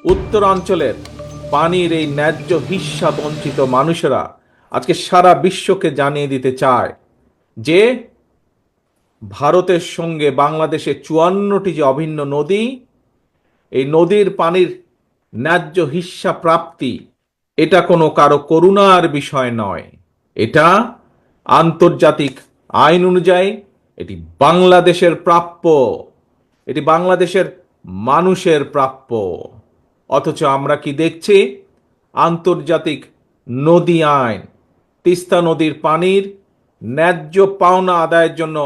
উত্তরাঞ্চলের পানির এই ন্যায্য হিস্যা বঞ্চিত মানুষেরা আজকে সারা বিশ্বকে জানিয়ে দিতে চায় যে ভারতের সঙ্গে বাংলাদেশের 54টি যে অভিন্ন নদী, এই নদীর পানির ন্যায্য হিস্যা প্রাপ্তি এটা কোনো কারো করুণার বিষয় নয়। এটা আন্তর্জাতিক আইন অনুযায়ী এটি বাংলাদেশের প্রাপ্য, এটি বাংলাদেশের মানুষের প্রাপ্য। অথচ আমরা কি দেখছি? আন্তর্জাতিক নদী আইন, তিস্তা নদীর পানির ন্যায্য পাওনা আদায়ের জন্য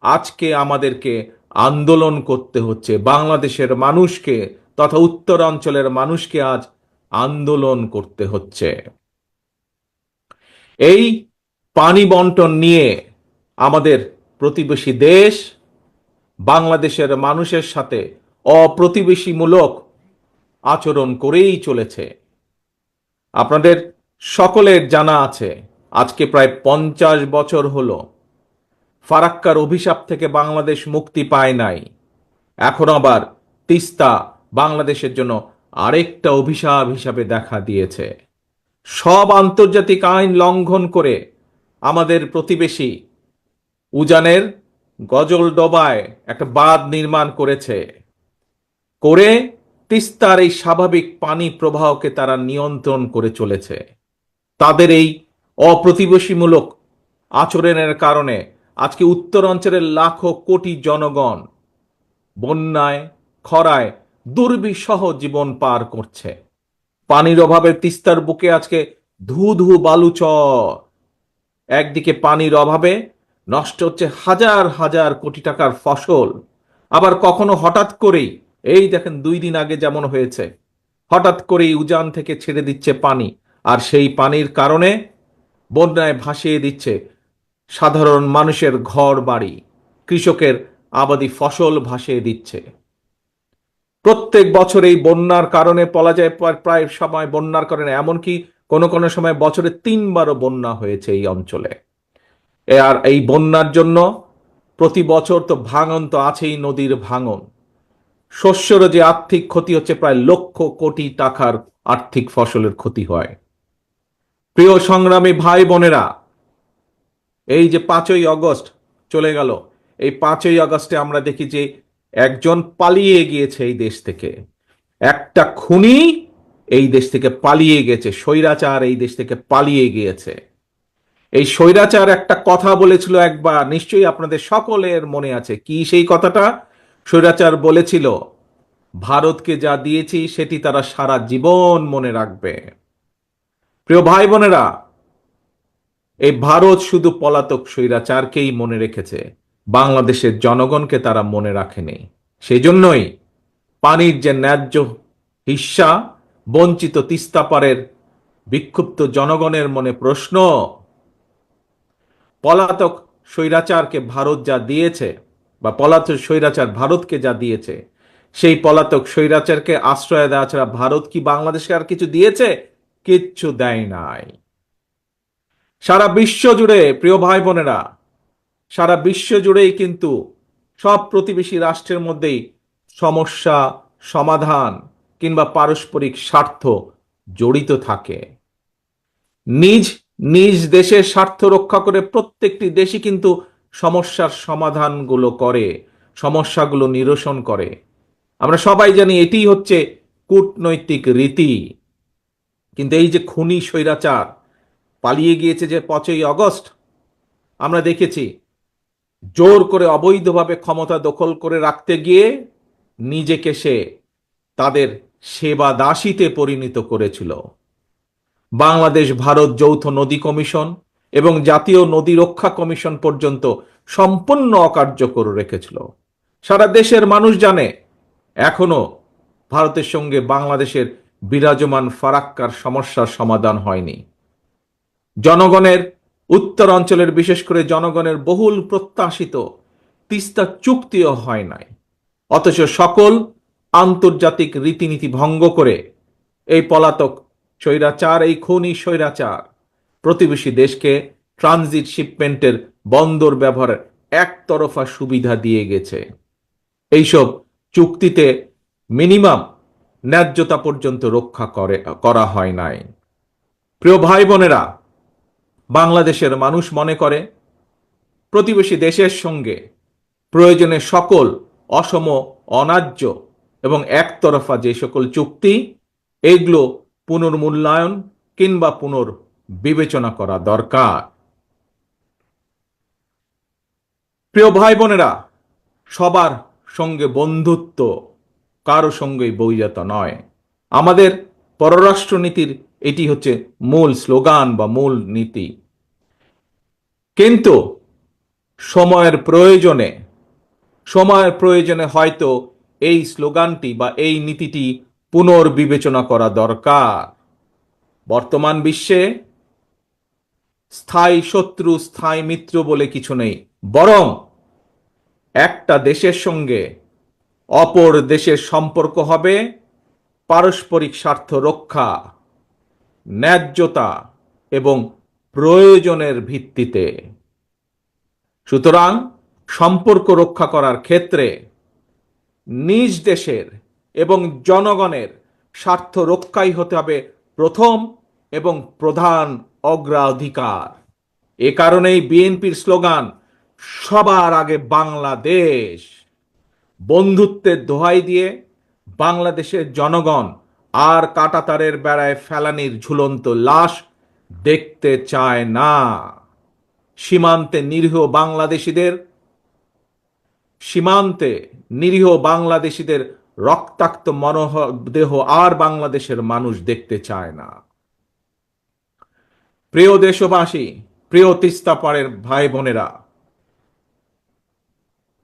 আজকে আমাদেরকে আন্দোলন করতে হচ্ছে। বাংলাদেশের মানুষকে তথা উত্তরাঞ্চলের মানুষকে আজ আন্দোলন করতে হচ্ছে। এই পানি বন্টন নিয়ে আমাদের প্রতিবেশী দেশ বাংলাদেশের মানুষের সাথে অপ্রতিবেশীমূলক আচরণ করেই চলেছে। আপনাদের সকলের জানা আছে, আজকে প্রায় 50 বছর হলো ফারাক্কার অভিশাপ থেকে বাংলাদেশ মুক্তি পায় নাই। এখন আবার তিস্তা বাংলাদেশের জন্য আরেকটা অভিশাপ হিসাবে দেখা দিয়েছে। সব আন্তর্জাতিক আইন লঙ্ঘন করে আমাদের প্রতিবেশী উজানের গজলডোবায় একটা বাঁধ নির্মাণ করেছে, করে তিস্তার এই স্বাভাবিক পানি প্রবাহকে তারা নিয়ন্ত্রণ করে চলেছে। তাদের এই অপ্রতিবেশীমূলক আচরণের কারণে আজকে উত্তরাঞ্চলের লাখো কোটি জনগণ বন্যায়, খরায় দুর্বিষহ জীবন পার করছে। পানির অভাবে তিস্তার বুকে আজকে ধু ধু বালুচর। একদিকে পানির অভাবে নষ্ট হচ্ছে হাজার হাজার কোটি টাকার ফসল, আবার কখনো হঠাৎ করেই, এই দেখেন 2 দিন আগে যেমন হয়েছে, হঠাৎ করেই উজান থেকে ছেড়ে দিচ্ছে পানি, আর সেই পানির কারণে বন্যায় ভাসিয়ে দিচ্ছে সাধারণ মানুষের ঘর বাড়ি, কৃষকের আবাদি ফসল ভাসিয়ে দিচ্ছে। প্রত্যেক বছর এই বন্যার কারণে বলা যায় প্রায় সময় বন্যার কারণে এমনকি কোনো কোনো সময় বছরে 3বারও বন্যা হয়েছে এই অঞ্চলে। আর এই বন্যার জন্য প্রতি বছর তো ভাঙন তো আছেই, নদীর ভাঙন, শস্যেরও যে আর্থিক ক্ষতি হচ্ছে, প্রায় লক্ষ কোটি টাকার আর্থিক ফসলের ক্ষতি হয়। প্রিয় সংগ্রামী ভাই বোনেরা, এই যে 5ই আগস্ট চলে গেল, এই 5ই আগস্টে আমরা দেখি যে একজন পালিয়ে গিয়েছে এই দেশ থেকে, একটা খুনি এই দেশ থেকে পালিয়ে গেছে, স্বৈরাচার এই দেশ থেকে পালিয়ে গিয়েছে। এই স্বৈরাচার একটা কথা বলেছিল একবার, নিশ্চয়ই আপনাদের সকলের মনে আছে। কি সেই কথাটা? স্বৈরাচার বলেছিল, ভারতকে যা দিয়েছি সেটি তারা সারা জীবন মনে রাখবে। প্রিয় ভাই বোনেরা, এই ভারত শুধু পলাতক স্বৈরাচারকেই মনে রেখেছে, বাংলাদেশের জনগণকে তারা মনে রাখেনি। সেই জন্যই পানির যে ন্যায্য হিস্যা বঞ্চিত তিস্তাপাড়ের বিক্ষুব্ধ জনগণের মনে প্রশ্ন, পলাতক স্বৈরাচারকে ভারত যা দিয়েছে, বা পলাতক স্বৈরাচার ভারতকে যা দিয়েছে, সেই পলাতক স্বৈরাচারকে আশ্রয় দেওয়া ছাড়া ভারত কি বাংলাদেশকে আর কিছু দিয়েছে? কিচ্ছু দেয় নাই। সারা বিশ্ব জুড়ে, প্রিয় ভাই বোনেরা, সারা বিশ্ব জুড়েই কিন্তু সব প্রতিবেশী রাষ্ট্রের মধ্যেই সমস্যা সমাধান কিংবা পারস্পরিক স্বার্থ জড়িত থাকে। নিজ নিজ দেশের স্বার্থ রক্ষা করে প্রত্যেকটি দেশই কিন্তু সমস্যার সমাধানগুলো করে, সমস্যাগুলো নিরসন করে। আমরা সবাই জানি এটি হচ্ছে কূটনৈতিক রীতি। কিন্তু এই যে খুনি স্বৈরাচার পালিয়ে গিয়েছে যে 5ই আগস্ট, আমরা দেখেছি জোর করে অবৈধভাবে ক্ষমতা দখল করে রাখতে গিয়ে নিজেকে সে তাদের সেবা দাসীতে পরিণত করেছিল। বাংলাদেশ ভারত যৌথ নদী কমিশন এবং জাতীয় নদী রক্ষা কমিশন পর্যন্ত সম্পূর্ণ অকার্যকর রেখেছিল। সারা দেশের মানুষ জানে এখনো ভারতের সঙ্গে বাংলাদেশের বিরাজমান ফারাক্কার সমস্যার সমাধান হয়নি। জনগণের, উত্তরাঞ্চলের বিশেষ করে জনগণের বহুল প্রত্যাশিত তিস্তা চুক্তিও হয় নাই। অথচ সকল আন্তর্জাতিক রীতিনীতি ভঙ্গ করে এই পলাতক স্বৈরাচার, এই খুনি স্বৈরাচার প্রতিবেশী দেশকে ট্রানজিট শিপমেন্টের বন্দর ব্যবহারের একতরফা সুবিধা দিয়ে গেছে। এইসব চুক্তিতে মিনিমাম ন্যায্যতা পর্যন্ত রক্ষা করা হয় নাই। প্রিয় ভাই বোনেরা, বাংলাদেশের মানুষ মনে করে প্রতিবেশী দেশের সঙ্গে প্রয়োজনে সকল অসম, অন্যায্য এবং একতরফা যে সকল চুক্তি, এগুলো পুনর্মূল্যায়ন কিংবা পুনর্বিবেচনা করা দরকার। প্রিয় ভাই বোনেরা, সবার সঙ্গে বন্ধুত্ব, কারো সঙ্গেই বৈরতা নয়। আমাদের পররাষ্ট্রনীতির এটি হচ্ছে মূল স্লোগান বা মূল নীতি। কিন্তু সময়ের প্রয়োজনে সময়ের প্রয়োজনে হয়তো এই স্লোগানটি বা এই নীতিটি পুনর্বিবেচনা করা দরকার। বর্তমান বিশ্বে স্থায়ী শত্রু, স্থায়ী মিত্র বলে কিছু নেই, বরং একটা দেশের সঙ্গে অপর দেশের সম্পর্ক হবে পারস্পরিক স্বার্থ রক্ষা, ন্যায্যতা এবং প্রয়োজনের ভিত্তিতে। সুতরাং সম্পর্ক রক্ষা করার ক্ষেত্রে নিজ দেশের এবং জনগণের স্বার্থ রক্ষাই হতে হবে প্রথম এবং প্রধান অগ্রাধিকার। এ কারণেই বিএনপির স্লোগান সবার আগে বাংলাদেশ। বন্ধুত্বের দোহাই দিয়ে বাংলাদেশের জনগণ আর কাঁটাতারের বেড়ায় ফেলানির ঝুলন্ত লাশ দেখতে চায় না। সীমান্তে নিরীহ বাংলাদেশিদের রক্তাক্ত মরদেহ আর বাংলাদেশের মানুষ দেখতে চায় না। প্রিয় দেশবাসী, প্রিয় তিস্তা পাড়ের ভাই বোনেরা,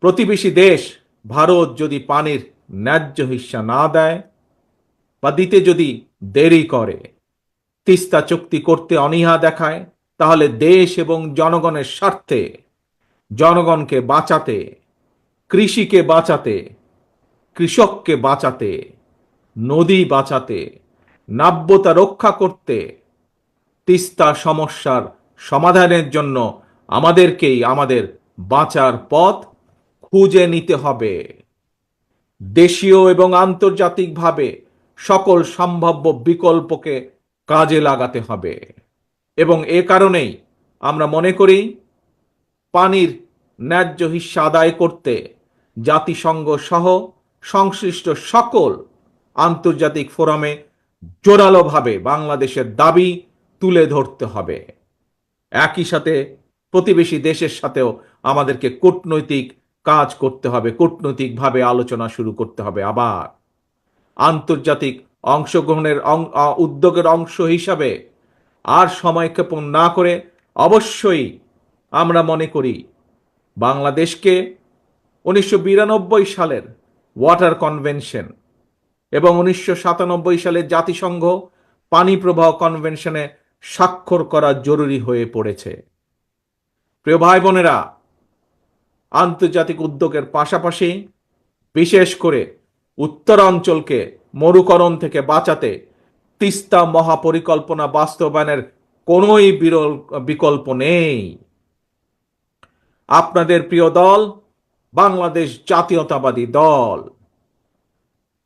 প্রতিবেশী দেশ ভারত যদি পানির ন্যায্য হিস্সা না দেয় বা দিতে যদি দেরি করে, তিস্তা চুক্তি করতে অনীহা দেখায়, তাহলে দেশ এবং জনগণের স্বার্থে, জনগণকে বাঁচাতে, কৃষিকে বাঁচাতে, কৃষককে বাঁচাতে, নদী বাঁচাতে, নাব্যতা রক্ষা করতে, তিস্তা সমস্যার সমাধানের জন্য আমাদেরকেই আমাদের বাঁচার পথ খুঁজে নিতে হবে। দেশীয় এবং আন্তর্জাতিকভাবে সকল সম্ভাব্য বিকল্পকে কাজে লাগাতে হবে। এবং এ কারণেই আমরা মনে করি পানির ন্যায্য হিস্সা আদায় করতে জাতিসংঘ সহ সংশ্লিষ্ট সকল আন্তর্জাতিক ফোরামে জোরালোভাবে বাংলাদেশের দাবি তুলে ধরতে হবে। একই সাথে প্রতিবেশী দেশের সাথেও আমাদেরকে কূটনৈতিক কাজ করতে হবে, কূটনৈতিকভাবে আলোচনা শুরু করতে হবে। আবার আন্তর্জাতিক অংশগ্রহণের উদ্যোগের অংশ হিসাবে আর সময়ক্ষেপণ না করে অবশ্যই আমরা মনে করি বাংলাদেশকে 1992 সালের ওয়াটার কনভেনশন এবং 1997 সালের জাতিসংঘ পানি প্রবাহ কনভেনশনে স্বাক্ষর করা জরুরি হয়ে পড়েছে। প্রিয় ভাই বোনেরা, আন্তর্জাতিক উদ্যোগের পাশাপাশি বিশেষ করে উত্তরাঞ্চলকে মরুকরণ থেকে বাঁচাতে তিস্তা মহাপরিকল্পনা বাস্তবায়নের কোনোই বিকল্প নেই। আপনাদের প্রিয় দল বাংলাদেশ জাতীয়তাবাদী দল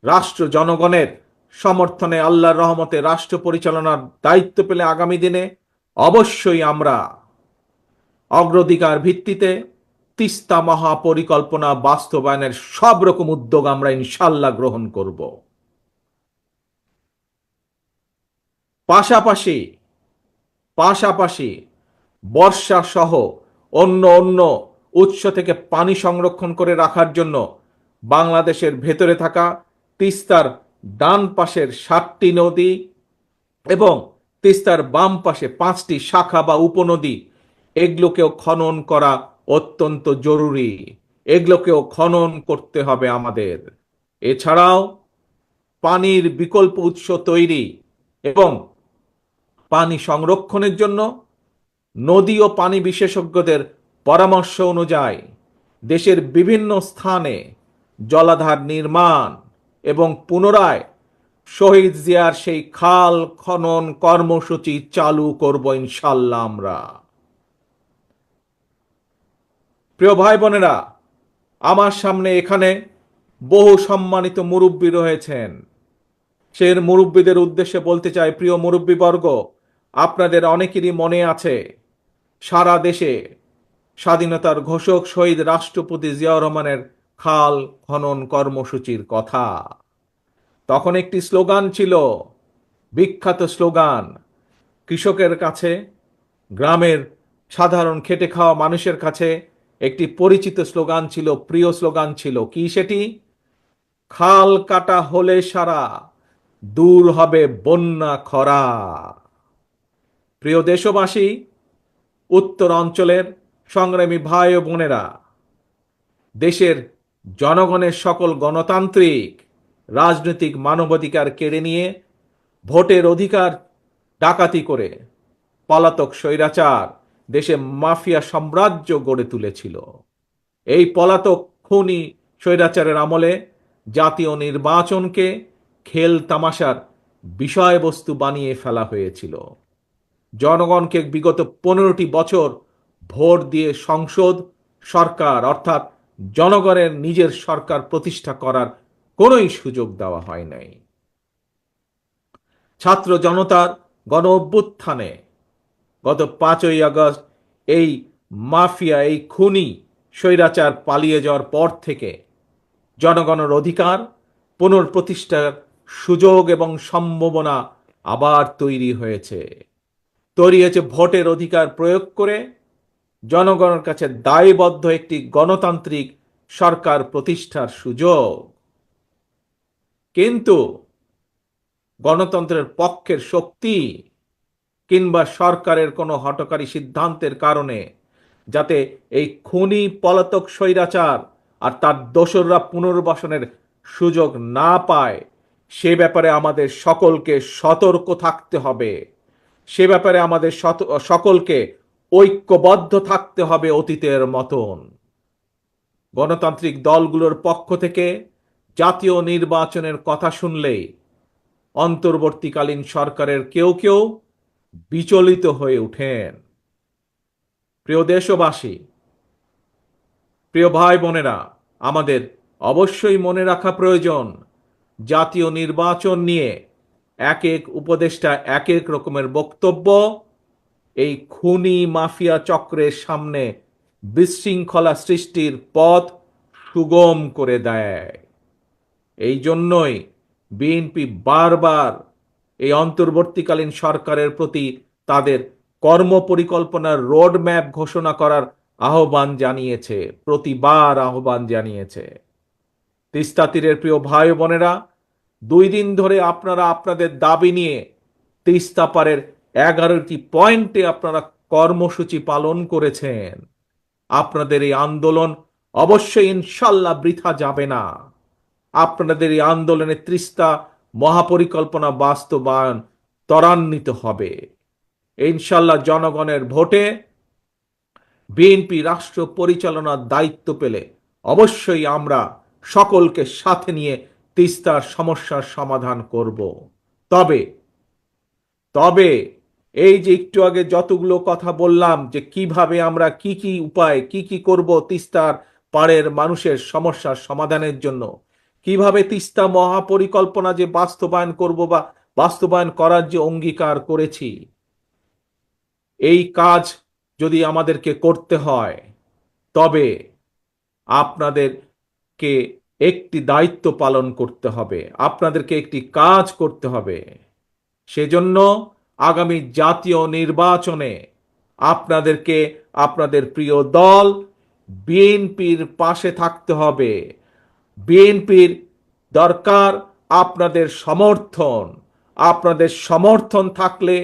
রাষ্ট্র জনগণের সমর্থনে আল্লাহর রহমতে রাষ্ট্র পরিচালনার দায়িত্ব পেলে আগামী দিনে অবশ্যই আমরা অগ্রাধিকার ভিত্তিতে তিস্তা মহাপরিকল্পনা বাস্তবায়নের সব রকম উদ্যোগ আমরা ইনশাল্লাহ গ্রহণ করব। পাশাপাশি বর্ষা সহ অন্য উৎস থেকে পানি সংরক্ষণ করে রাখার জন্য বাংলাদেশের ভেতরে থাকা তিস্তার ডান পাশের 7টি নদী এবং তিস্তার বাম পাশে 5টি শাখা বা উপনদী, এগুলোকেও খনন করা অত্যন্ত জরুরি। এগুলোকেও খনন করতে হবে আমাদের। এছাড়াও পানির বিকল্প উৎস তৈরি এবং পানি সংরক্ষণের জন্য নদী ও পানি বিশেষজ্ঞদের পরামর্শ অনুযায়ী দেশের বিভিন্ন স্থানে জলাধার নির্মাণ এবং পুনরায় শহীদ জিয়ার সেই খাল খনন কর্মসূচি চালু করব ইনশাল্লাহ আমরা। প্রিয় ভাই বোনেরা, আমার সামনে এখানে বহু সম্মানিত মুরব্বী রয়েছেন। সে মুরব্বীদের উদ্দেশ্যে বলতে চাই, প্রিয় মুরব্বীবর্গ, আপনাদের অনেকেরই মনে আছে সারা দেশে স্বাধীনতার ঘোষক শহীদ রাষ্ট্রপতি জিয়াউর রহমানের খাল খনন কর্মসূচির কথা। তখন একটি স্লোগান ছিল, বিখ্যাত স্লোগান, কৃষকের কাছে, গ্রামের সাধারণ খেটে খাওয়া মানুষের কাছে একটি পরিচিত স্লোগান ছিল, প্রিয় স্লোগান ছিল, কি সেটি? খাল কাটা হলে সারা, দূর হবে বন্যা খরা। প্রিয় দেশবাসী, উত্তর অঞ্চলের সংগ্রামী ভাই ও বোনেরা, দেশের জনগণের সকল গণতান্ত্রিক রাজনৈতিক মানবাধিকার কেড়ে নিয়ে ভোটের অধিকার ডাকাতি করে পলাতক স্বৈরাচার দেশে মাফিয়া সাম্রাজ্য গড়ে তুলেছিল। এই পলাতক খুনি স্বৈরাচারের আমলে জাতীয় নির্বাচনকে খেল তামাশার বিষয়বস্তু বানিয়ে ফেলা হয়েছিল। জনগণকে বিগত 15টি বছর ভোট দিয়ে সংসদ সরকার অর্থাৎ জনগণের নিজের সরকার প্রতিষ্ঠা করার কোনোই সুযোগ দেওয়া হয় নাই। ছাত্র জনতার গণ অভ্যুত্থানে গত 5ই আগস্ট এই মাফিয়া, এই খুনি স্বৈরাচার পালিয়ে যাওয়ার পর থেকে জনগণের অধিকার পুনঃপ্রতিষ্ঠার সুযোগ এবং সম্ভাবনা আবার তৈরি হয়েছে। ভোটের অধিকার প্রয়োগ করে জনগণের কাছে দায়বদ্ধ একটি গণতান্ত্রিক সরকার প্রতিষ্ঠার সুযোগ। কিন্তু গণতন্ত্রের পক্ষের শক্তি কিংবা সরকারের কোনো হঠকারী সিদ্ধান্তের কারণে যাতে এই খুনি পলাতক স্বৈরাচার আর তার দোসররা পুনর্বাসনের সুযোগ না পায়, সে ব্যাপারে আমাদের সকলকে সতর্ক থাকতে হবে। সে ব্যাপারে আমাদের সকলকে ঐক্যবদ্ধ থাকতে হবে অতীতের মতন। গণতান্ত্রিক দলগুলোর পক্ষ থেকে জাতীয় নির্বাচনের কথা শুনলেই অন্তর্বর্তীকালীন সরকারের কেউ কেউ বিচলিত হয়ে ওঠেন। প্রিয় দেশবাসী, প্রিয় ভাই বোনেরা, আমাদের অবশ্যই মনে রাখা প্রয়োজন, জাতীয় নির্বাচন নিয়ে এক এক উপদেষ্টা এক এক রকমের বক্তব্য এই খুনি মাফিয়া চক্রের সামনে বিশৃঙ্খলা সৃষ্টির পথ সুগম করে দেয়। এই জন্যই বিএনপি বারবার এই অন্তর্বর্তীকালীন সরকারের প্রতি তাদের কর্মপরিকল্পনার রোডম্যাপ ঘোষণা করার আহ্বান জানিয়েছে, প্রতিবার আহ্বান জানিয়েছে। তিস্তা তীরের প্রিয় ভাই বোনেরা, 2 দিন ধরে আপনারা আপনাদের দাবি নিয়ে তিস্তা পারের 11টি পয়েন্টে আপনারা কর্মসূচি পালন করেছেন। আপনাদের এই আন্দোলন অবশ্যই ইনশাল্লাহ বৃথা যাবে না। আপনাদের এই আন্দোলনের তিস্তা মহাপরিকল্পনা বাস্তবায়ন ত্বরান্বিত হবে ইনশাল্লাহ। জনগণের ভোটে বিএনপি রাষ্ট্র পরিচালনার দায়িত্ব পেলে অবশ্যই আমরা সকলকে সাথে নিয়ে তিস্তার সমস্যার সমাধান করব। তবে এই যে একটু আগে যতগুলো কথা বললাম, যে কিভাবে আমরা কি কি উপায় কি করব তিস্তার পাড়ের মানুষের সমস্যার সমাধানের জন্য, কিভাবে তিস্তা মহাপরিকল্পনা যে বাস্তবায়ন করব বা বাস্তবায়ন করার যে অঙ্গীকার করেছি, এই কাজ যদি আমাদেরকে করতে হয় তবে আপনাদেরকে একটি দায়িত্ব পালন করতে হবে, আপনাদেরকে একটি কাজ করতে হবে। সেজন্য আগামী জাতীয় নির্বাচনে আপনাদেরকে আপনাদের প্রিয় দল বিএনপির পাশে থাকতে হবে। বিএনপির দরকার আপনাদের সমর্থন। আপনাদের সমর্থন থাকলে,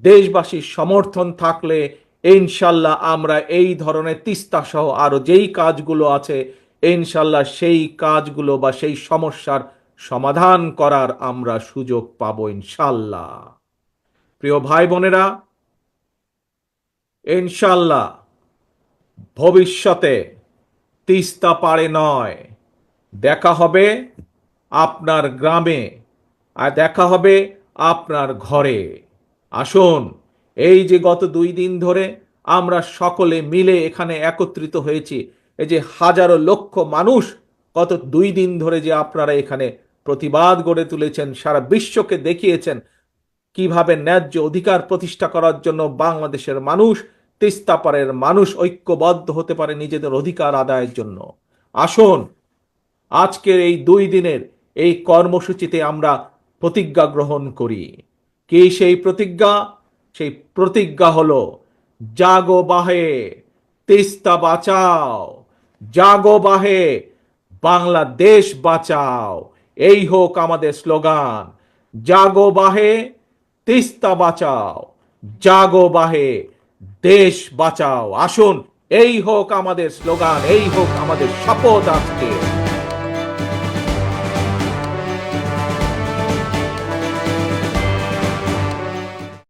দেশবাসীর সমর্থন থাকলে ইনশাল্লাহ আমরা এই ধরনের তিস্তা সহ আরো যেই কাজগুলো আছে ইনশাল্লাহ সেই কাজগুলো বা সেই সমস্যার সমাধান করার আমরা সুযোগ পাবো ইনশাল্লাহ। প্রিয় ভাই বোনেরা, ইনশাল্লাহ ভবিষ্যতে তিস্তা পারে নয়, দেখা হবে আপনার গ্রামে আর দেখা হবে আপনার ঘরে। আসুন, এই যে গত 2 দিন ধরে আমরা সকলে মিলে এখানে একত্রিত হয়েছি, এই যে হাজারো লক্ষ মানুষ গত 2 দিন ধরে যে আপনারা এখানে প্রতিবাদ গড়ে তুলেছেন, সারা বিশ্বকে দেখিয়েছেন কিভাবে ন্যায্য অধিকার প্রতিষ্ঠা করার জন্য বাংলাদেশের মানুষ, তিস্তা পারের মানুষ ঐক্যবদ্ধ হতে পারে নিজেদের অধিকার আদায়ের জন্য। আসুন আজকের এই 2 দিনের এই কর্মসূচিতে আমরা প্রতিজ্ঞা গ্রহণ করি। কি সেই প্রতিজ্ঞা? সেই প্রতিজ্ঞা হলো জাগো বাহে, তিস্তা বাঁচাও, জাগো বাহে, বাংলাদেশ বাঁচাও। এই হোক আমাদের স্লোগান, জাগো বাহে, তিস্তা বাঁচাও, জাগো বাহে, দেশ বাঁচাও। আসুন এই হোক আমাদের স্লোগান, এই হোক আমাদের শপথ আজকে।